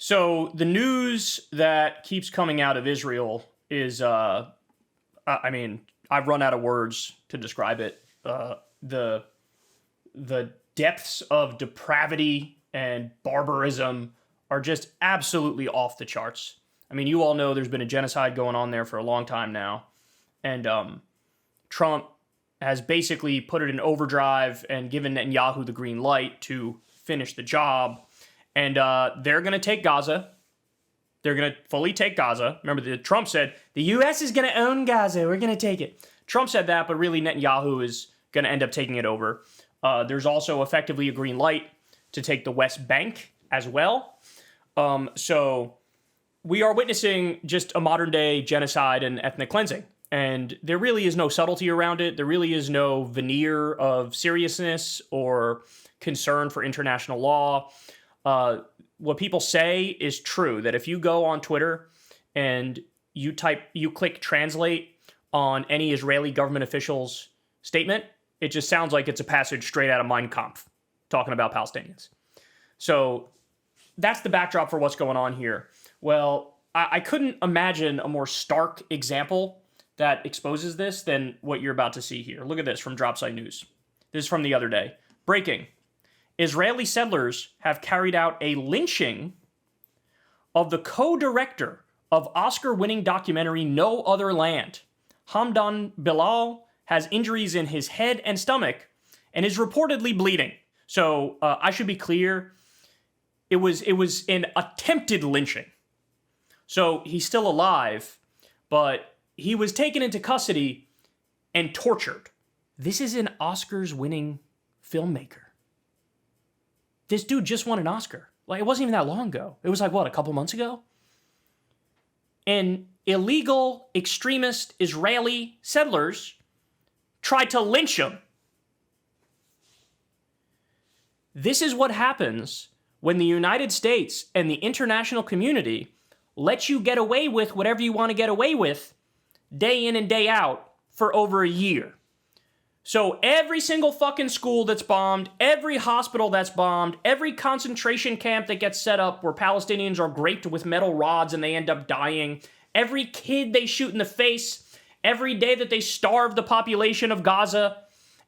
So the news that keeps coming out of Israel is, I mean, I've run out of words to describe it. The depths of depravity and barbarism are just absolutely off the charts. I mean, you all know there's been a genocide going on there for a long time now. And Trump has basically put it in overdrive and given Netanyahu the green light to finish the job. And they're going to take Gaza. They're going to fully take Gaza. Remember, Trump said, the U.S. is going to own Gaza. We're going to take it. Trump said that, but really Netanyahu is going to end up taking it over. There's also effectively a green light to take the West Bank as well. So we are witnessing just a modern-day genocide and ethnic cleansing. And there really is no subtlety around it. There really is no veneer of seriousness or concern for international law. What people say is true, that if you go on Twitter and you click translate on any Israeli government official's statement, it just sounds like it's a passage straight out of Mein Kampf talking about Palestinians. So that's the backdrop for what's going on here. Well, I couldn't imagine a more stark example that exposes this than what you're about to see here. Look at this from Dropsite News. This is from the other day. Breaking. Israeli settlers have carried out a lynching of the co-director of Oscar-winning documentary No Other Land. Hamdan Bilal has injuries in his head and stomach and is reportedly bleeding. So I should be clear, it was an attempted lynching. So he's still alive, but he was taken into custody and tortured. This is an Oscars-winning filmmaker. This dude just won an Oscar. Like, it wasn't even that long ago. It was like, what, a couple months ago? And illegal, extremist Israeli settlers tried to lynch him. This is what happens when the United States and the international community let you get away with whatever you want to get away with day in and day out for over a year. So every single fucking school that's bombed, every hospital that's bombed, every concentration camp that gets set up where Palestinians are graped with metal rods and they end up dying, every kid they shoot in the face, every day that they starve the population of Gaza,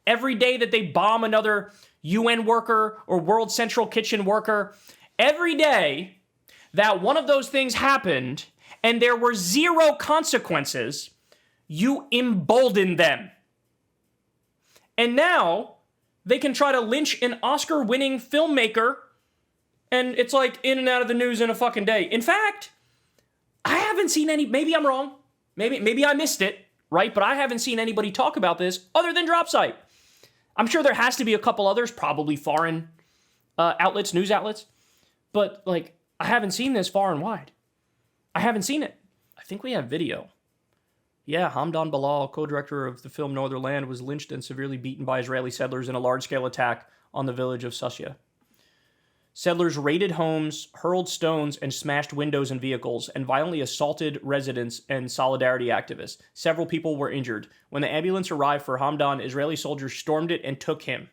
every day that they bomb another UN worker or World Central Kitchen worker, every day that one of those things happened and there were zero consequences, you embolden them. And now they can try to lynch an Oscar-winning filmmaker, and it's like in and out of the news in a fucking day. In fact, I haven't seen any, maybe I'm wrong, maybe I missed it, right? But I haven't seen anybody talk about this other than Dropsite. I'm sure there has to be a couple others, probably foreign outlets, news outlets, but like, I haven't seen this far and wide. I haven't seen it. I think we have video. Yeah, Hamdan Bilal, co-director of the film No Other Land, was lynched and severely beaten by Israeli settlers in a large-scale attack on the village of Susya. Settlers raided homes, hurled stones, and smashed windows and vehicles, and violently assaulted residents and solidarity activists. Several people were injured. When the ambulance arrived for Hamdan, Israeli soldiers stormed it and took him.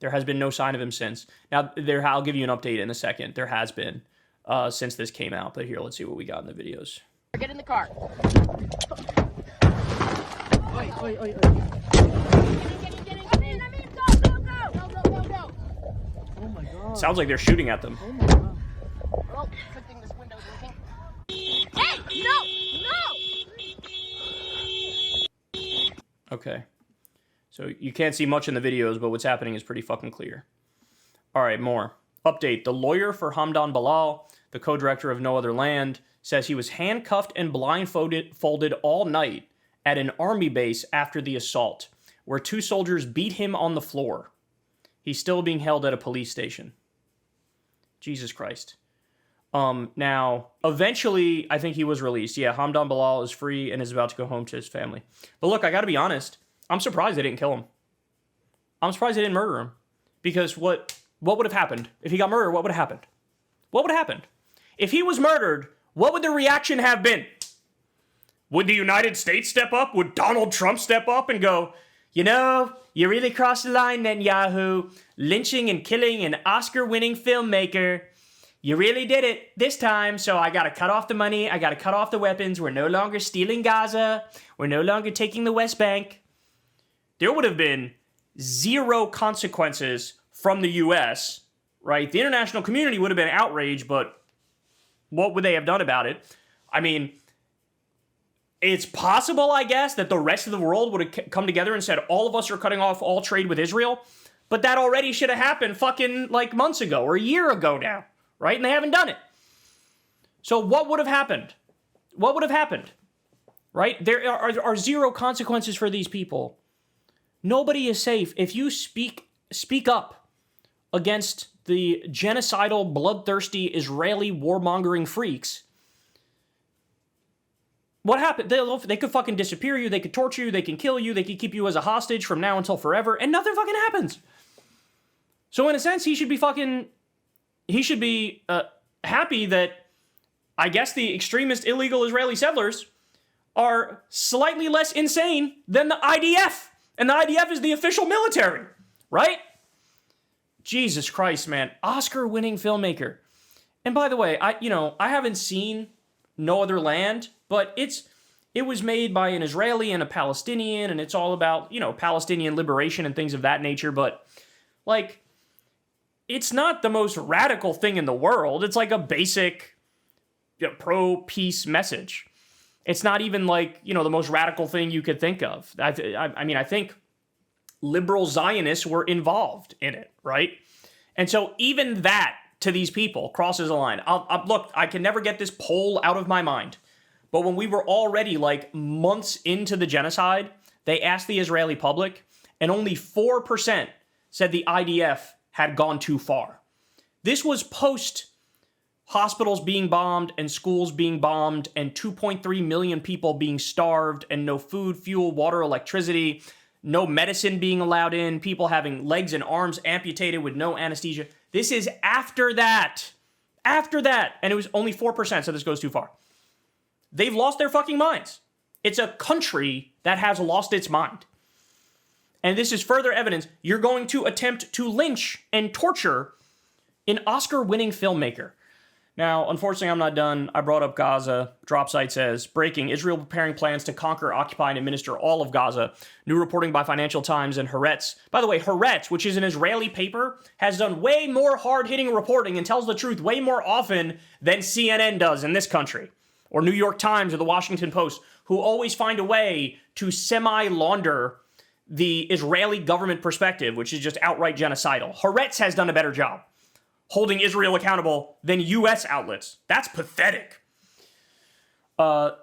There has been no sign of him since. Now, I'll give you an update in a second. There has been since this came out, but here, let's see what we got in the videos. Get in the car. Oi, oi, oi, oi. Get in. I'm in. Go. Oh my god. Sounds like they're shooting at them. Oh my god. Well, good thing this window's working. Hey, no. Okay. So you can't see much in the videos, but what's happening is pretty fucking clear. All right, more. Update. The lawyer for Hamdan Bilal, the co-director of No Other Land, says he was handcuffed and blindfolded all night at an army base after the assault, where two soldiers beat him on the floor. He's still being held at a police station. Jesus Christ. Now, eventually, I think he was released. Yeah, Hamdan Bilal is free and is about to go home to his family. But look, I gotta be honest. I'm surprised they didn't kill him. I'm surprised they didn't murder him. Because what would have happened? If he got murdered, what would have happened? What would have happened? If he was murdered, what would the reaction have been? Would the United States step up? Would Donald Trump step up and go, you know, you really crossed the line, Netanyahu, lynching and killing an Oscar-winning filmmaker. you really did it this time, so I got to cut off the money. I got to cut off the weapons. We're no longer stealing Gaza. We're no longer taking the West Bank. There would have been zero consequences from the U.S., right? The international community would have been outraged, but what would they have done about it? I mean, it's possible, I guess, that the rest of the world would have come together and said, all of us are cutting off all trade with Israel, but that already should have happened fucking like months ago or a year ago now, right? And they haven't done it. So what would have happened? What would have happened, right? There are zero consequences for these people. Nobody is safe. If you speak up against the genocidal, bloodthirsty Israeli warmongering freaks, what happened? They could fucking disappear you, they could torture you, they can kill you, they could keep you as a hostage from now until forever, and nothing fucking happens. So in a sense, he should be happy that, I guess, the extremist illegal Israeli settlers are slightly less insane than the IDF. And the IDF is the official military, right? Jesus Christ, man. Oscar-winning filmmaker. And by the way, I haven't seen No Other Land, but it was made by an Israeli and a Palestinian, and it's all about, Palestinian liberation and things of that nature, but, like, it's not the most radical thing in the world. It's like a basic pro-peace message. It's not even like, the most radical thing you could think of. I think liberal Zionists were involved in it, right? And so even that, to these people, crosses a line. Look, I can never get this poll out of my mind. But when we were already like months into the genocide, they asked the Israeli public, and only 4% said the IDF had gone too far. This was post hospitals being bombed and schools being bombed and 2.3 million people being starved and no food, fuel, water, electricity, no medicine being allowed in, people having legs and arms amputated with no anesthesia. This is after that. After that. And it was only 4%, so this goes too far. They've lost their fucking minds. It's a country that has lost its mind. And this is further evidence you're going to attempt to lynch and torture an Oscar-winning filmmaker. Now, unfortunately, I'm not done. I brought up Gaza. Dropsite says, breaking, Israel preparing plans to conquer, occupy, and administer all of Gaza. New reporting by Financial Times and Haaretz. By the way, Haaretz, which is an Israeli paper, has done way more hard-hitting reporting and tells the truth way more often than CNN does in this country. Or New York Times or the Washington Post, who always find a way to semi-launder the Israeli government perspective, which is just outright genocidal. Haaretz has done a better job holding Israel accountable than U.S. outlets. That's pathetic.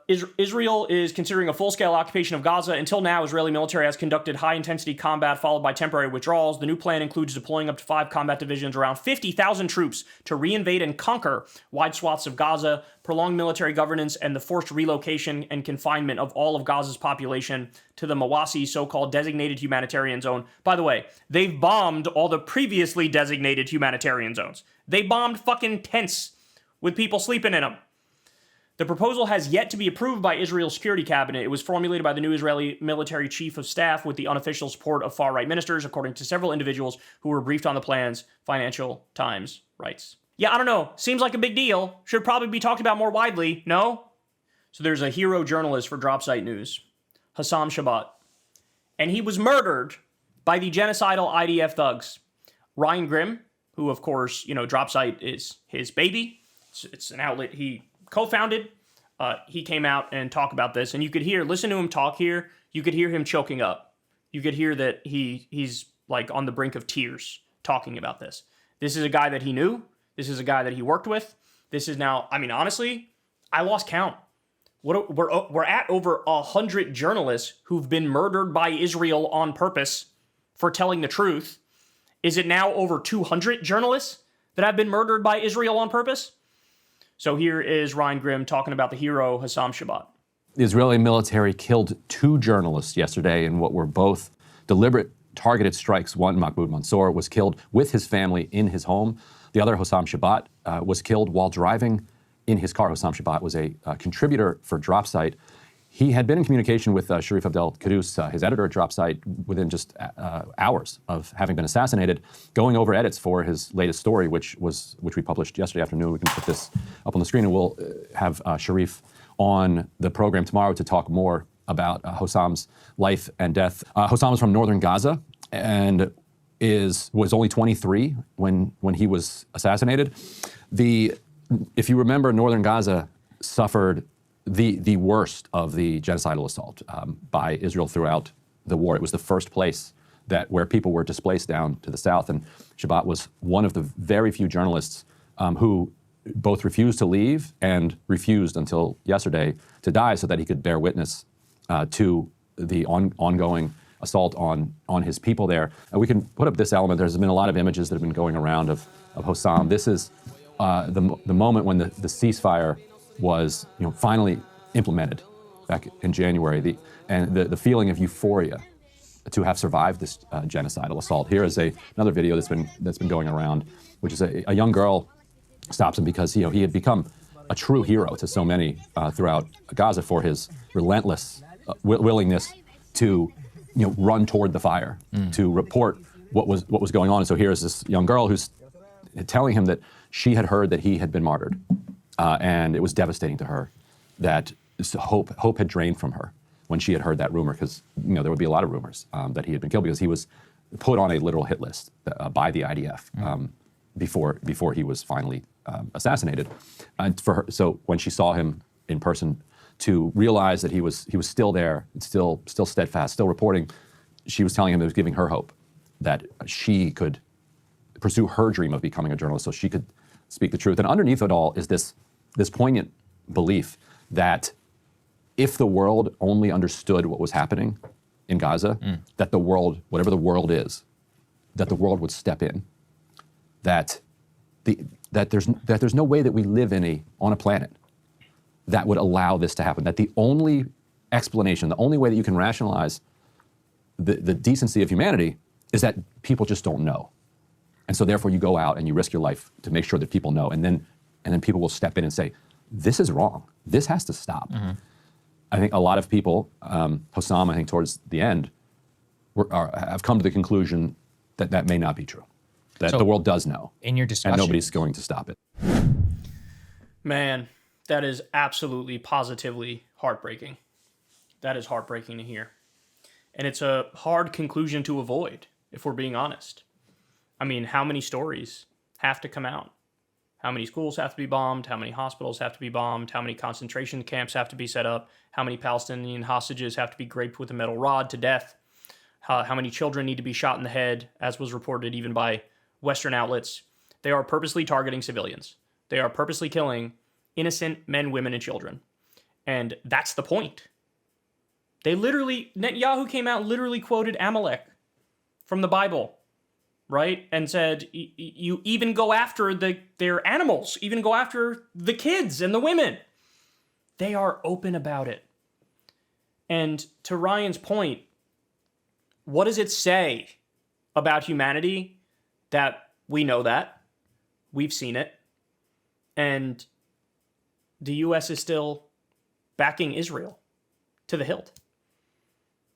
Israel is considering a full-scale occupation of Gaza. Until now, Israeli military has conducted high-intensity combat followed by temporary withdrawals. The new plan includes deploying up to 5 combat divisions, around 50,000 troops, to reinvade and conquer wide swaths of Gaza, prolonged military governance, and the forced relocation and confinement of all of Gaza's population to the Mawasi, so-called designated humanitarian zone. By the way, they've bombed all the previously designated humanitarian zones. They bombed fucking tents with people sleeping in them. The proposal has yet to be approved by Israel's security cabinet. It was formulated by the new Israeli military chief of staff with the unofficial support of far-right ministers, according to several individuals who were briefed on the plans, Financial Times writes. Yeah, I don't know. Seems like a big deal. Should probably be talked about more widely, no? So there's a hero journalist for Dropsite News, Hassam Shabbat. And he was murdered by the genocidal IDF thugs. Ryan Grimm, who, of course, Dropsite is his baby. It's an outlet he co-founded. He came out and talked about this, and you could listen to him talk here, you could hear him choking up. You could hear that he's like on the brink of tears talking about this. This is a guy that he knew. This is a guy that he worked with. This is now, honestly, I lost count. We're at over 100 journalists who've been murdered by Israel on purpose for telling the truth. Is it now over 200 journalists that have been murdered by Israel on purpose? So here is Ryan Grimm talking about the hero Hassam Shabbat. The Israeli military killed 2 journalists yesterday in what were both deliberate targeted strikes. One, Mahmoud Mansour, was killed with his family in his home. The other, Hassam Shabbat, was killed while driving in his car. Hassam Shabbat was a contributor for Dropsite. he had been in communication with Sharif Abdel Qaddous, his editor at Dropsite, within just hours of having been assassinated, going over edits for his latest story, which we published yesterday afternoon. We can put this up on the screen, and we'll have Sharif on the program tomorrow to talk more about Hossam's life and death. Hossam is from northern Gaza and was only 23 when he was assassinated. If you remember, northern Gaza suffered the worst of the genocidal assault by Israel throughout the war. It was the first place where people were displaced down to the south, and Shabbat was one of the very few journalists who both refused to leave and refused until yesterday to die so that he could bear witness to the ongoing assault on his people there. And we can put up this element. There's been a lot of images that have been going around of Hossam. This is the moment when the ceasefire was finally implemented back in January, the feeling of euphoria to have survived this genocidal assault. Here is another video that's been going around, which is a young girl stops him because he had become a true hero to so many throughout Gaza for his relentless willingness to run toward the fire, to report what was going on. And so here's this young girl who's telling him that she had heard that he had been martyred. And it was devastating to her that hope had drained from her when she had heard that rumor, because there would be a lot of rumors that he had been killed because he was put on a literal hit list by the IDF before he was finally assassinated. And so when she saw him in person, to realize that he was still there, still steadfast, still reporting, she was telling him it was giving her hope that she could pursue her dream of becoming a journalist, so she could speak the truth. And underneath it all is this poignant belief that if the world only understood what was happening in Gaza, that the world, whatever the world is, that the world would step in. That there's no way that we live on a planet that would allow this to happen. That the only explanation, the only way that you can rationalize the decency of humanity is that people just don't know. And so therefore you go out and you risk your life to make sure that people know. And then people will step in and say, this is wrong. This has to stop. I think a lot of people, Hossam, I think towards the end, have come to the conclusion that may not be true. That the world does know. In your discussion. And nobody's going to stop it. Man, that is absolutely, positively heartbreaking. That is heartbreaking to hear. And it's a hard conclusion to avoid, if we're being honest. I mean, how many stories have to come out? How many schools have to be bombed? How many hospitals have to be bombed? How many concentration camps have to be set up? How many Palestinian hostages have to be raped with a metal rod to death? How many children need to be shot in the head, as was reported even by Western outlets? They are purposely targeting civilians. They are purposely killing innocent men, women, and children. And that's the point. Netanyahu came out and literally quoted Amalek from the Bible, right? And said, you even go after their animals, even go after the kids and the women. They are open about it. And to Ryan's point, what does it say about humanity that we know that, we've seen it, and the U.S. is still backing Israel to the hilt?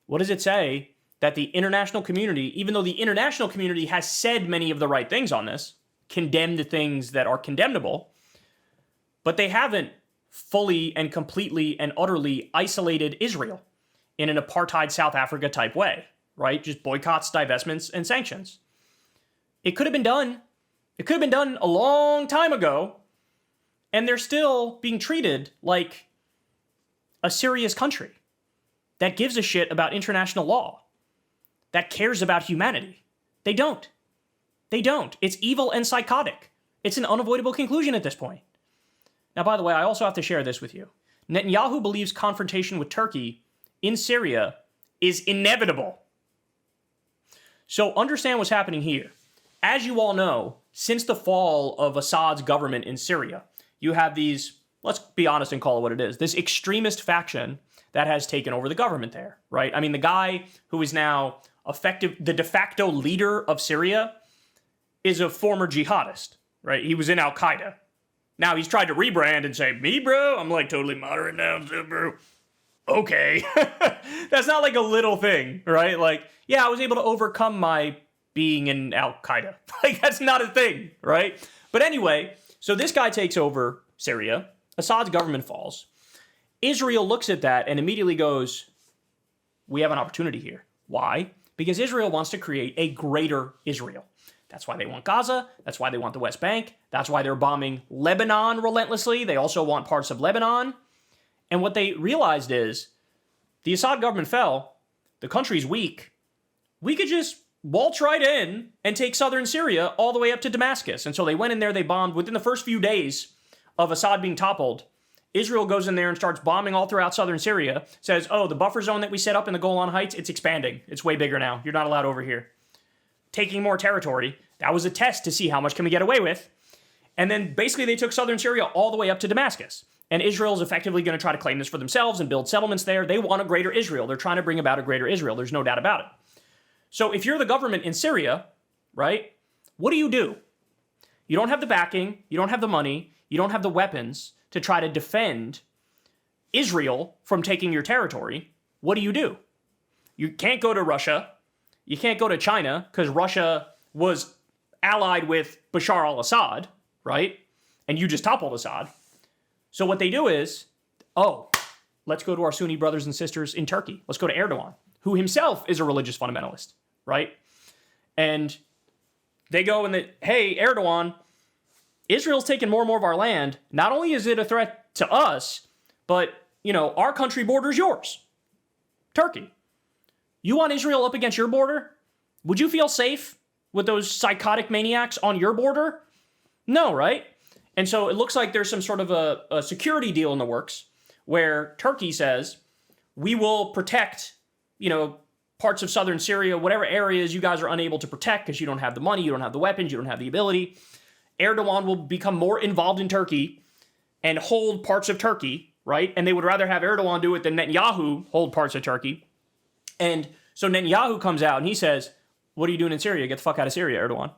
What does it say that the international community, even though the international community has said many of the right things on this, condemned the things that are condemnable, but they haven't fully and completely and utterly isolated Israel in an apartheid South Africa type way, right? Just boycotts, divestments, and sanctions. It could have been done. It could have been done a long time ago, and they're still being treated like a serious country that gives a shit about international law, that cares about humanity. They don't. They don't. It's evil and psychotic. It's an unavoidable conclusion at this point. Now, by the way, I also have to share this with you. Netanyahu believes confrontation with Turkey in Syria is inevitable. So understand what's happening here. As you all know, since the fall of Assad's government in Syria, you have these, let's be honest and call it what it is, this extremist faction that has taken over the government there, right? I mean, the guy who is now the de facto leader of Syria is a former jihadist, right? He was in Al-Qaeda. Now he's tried to rebrand and say, me, bro? I'm like totally moderate now, bro. okay. That's not like a little thing, right? Like, yeah, I was able to overcome my being in Al-Qaeda. Like, that's not a thing, right? But anyway, so this guy takes over Syria. Assad's government falls. Israel looks at that and immediately goes, we have an opportunity here. Why? Because Israel wants to create a greater Israel. That's why they want Gaza. That's why they want the West Bank. That's why they're bombing Lebanon relentlessly. They also want parts of Lebanon. And what they realized is, the Assad government fell, the country's weak, we could just waltz right in and take southern Syria all the way up to Damascus. And so they went in there, they bombed. Within the first few days of Assad being toppled, Israel goes in there and starts bombing all throughout southern Syria, says, oh, the buffer zone that we set up in the Golan Heights, it's expanding. It's way bigger now. You're not allowed over here. Taking more territory. That was a test to see how much can we get away with. And then basically they took southern Syria all the way up to Damascus. And Israel is effectively going to try to claim this for themselves and build settlements there. They want a greater Israel. They're trying to bring about a greater Israel. There's no doubt about it. So if you're the government in Syria, right, what do? You don't have the backing, you don't have the money, you don't have the weapons to try to defend Israel from taking your territory. What do? You can't go to Russia. You can't go to China because Russia was allied with Bashar al-Assad, right? And you just toppled Assad. So what they do is, oh, let's go to our Sunni brothers and sisters in Turkey. Let's go to Erdogan, who himself is a religious fundamentalist, right? And they go and hey, Erdogan, Israel's taken more and more of our land. Not only is it a threat to us, but, our country borders yours. Turkey. You want Israel up against your border? Would you feel safe with those psychotic maniacs on your border? No, right? And so it looks like there's some sort of a security deal in the works where Turkey says, we will protect, parts of southern Syria, whatever areas you guys are unable to protect because you don't have the money, you don't have the weapons, you don't have the ability. Erdogan will become more involved in Turkey and hold parts of Turkey, right? And they would rather have Erdogan do it than Netanyahu hold parts of Turkey. And so Netanyahu comes out and he says, what are you doing in Syria? Get the fuck out of Syria, Erdogan.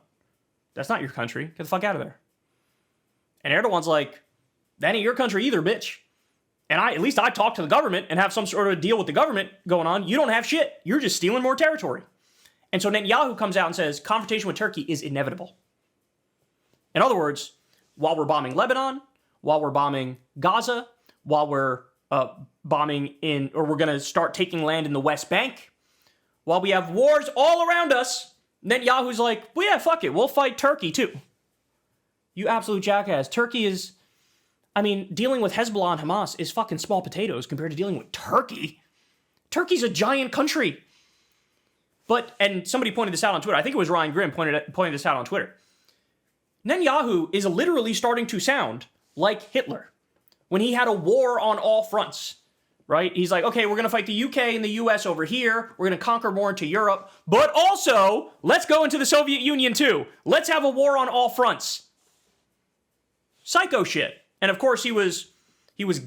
That's not your country. Get the fuck out of there. And Erdogan's like, that ain't your country either, bitch. And at least I talk to the government and have some sort of deal with the government going on. You don't have shit. You're just stealing more territory. And so Netanyahu comes out and says, confrontation with Turkey is inevitable. In other words, while we're bombing Lebanon, while we're bombing Gaza, while we're bombing we're going to start taking land in the West Bank, while we have wars all around us, Netanyahu's like, well, yeah, fuck it. We'll fight Turkey too. You absolute jackass. Turkey is, dealing with Hezbollah and Hamas is fucking small potatoes compared to dealing with Turkey. Turkey's a giant country. And somebody pointed this out on Twitter. I think it was Ryan Grimm pointed this out on Twitter. Netanyahu is literally starting to sound like Hitler when he had a war on all fronts, right? He's like, okay, we're going to fight the UK and the US over here. We're going to conquer more into Europe. But also, let's go into the Soviet Union too. Let's have a war on all fronts. Psycho shit. And of course, he was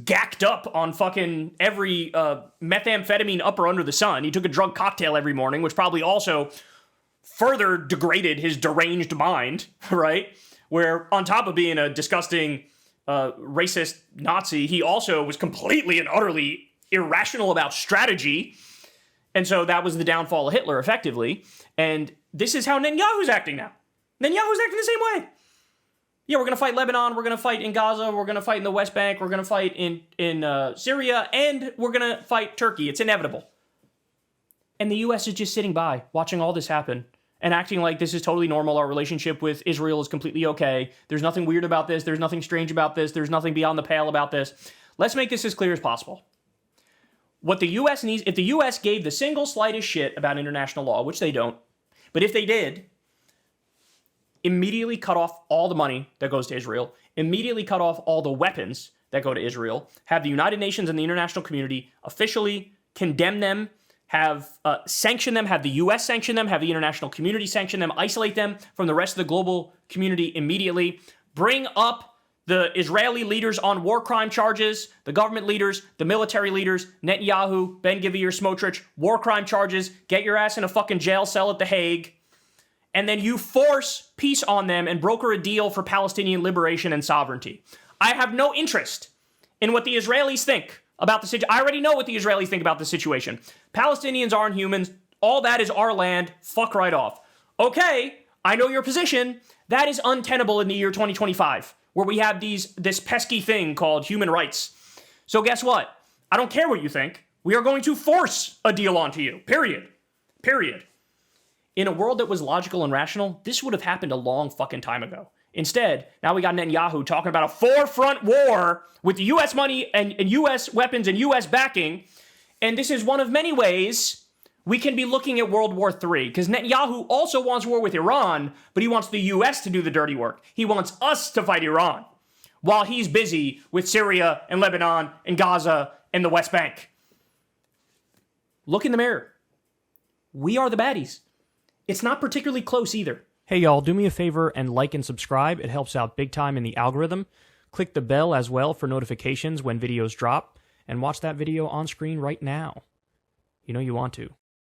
gacked up on fucking every methamphetamine up or under the sun. He took a drug cocktail every morning, which probably also further degraded his deranged mind, right? Where on top of being a disgusting racist Nazi, he also was completely and utterly irrational about strategy. And so that was the downfall of Hitler, effectively. And this is how Netanyahu's acting now. Netanyahu's acting the same way. Yeah, we're going to fight Lebanon, we're going to fight in Gaza, we're going to fight in the West Bank, we're going to fight in Syria, and we're going to fight Turkey. It's inevitable. And the U.S. is just sitting by, watching all this happen, and acting like this is totally normal. Our relationship with Israel is completely okay. There's nothing weird about this. There's nothing strange about this. There's nothing beyond the pale about this. Let's make this as clear as possible. What the U.S. needs, if the U.S. gave the single slightest shit about international law, which they don't, but if they did, immediately cut off all the money that goes to Israel, immediately cut off all the weapons that go to Israel, have the United Nations and the international community officially condemn them, have sanction them, have the U.S. sanction them, have the international community sanction them, isolate them from the rest of the global community immediately, bring up the Israeli leaders on war crime charges, the government leaders, the military leaders, Netanyahu, Ben-Gvir, Smotrich, war crime charges, get your ass in a fucking jail cell at The Hague, and then you force peace on them and broker a deal for Palestinian liberation and sovereignty. I have no interest in what the Israelis think about the situation. I already know what the Israelis think about the situation. Palestinians aren't humans. All that is our land. Fuck right off. Okay, I know your position. That is untenable in the year 2025, where we have this pesky thing called human rights. So guess what? I don't care what you think. We are going to force a deal onto you. Period. Period. In a world that was logical and rational, this would have happened a long fucking time ago. Instead, now we got Netanyahu talking about a forefront war with U.S. money and U.S. weapons and U.S. backing. And this is one of many ways we can be looking at World War III. Because Netanyahu also wants war with Iran, but he wants the U.S. to do the dirty work. He wants us to fight Iran while he's busy with Syria and Lebanon and Gaza and the West Bank. Look in the mirror. We are the baddies. It's not particularly close either. Hey y'all, do me a favor and like and subscribe. It helps out big time in the algorithm. Click the bell as well for notifications when videos drop. And watch that video on screen right now. You know you want to.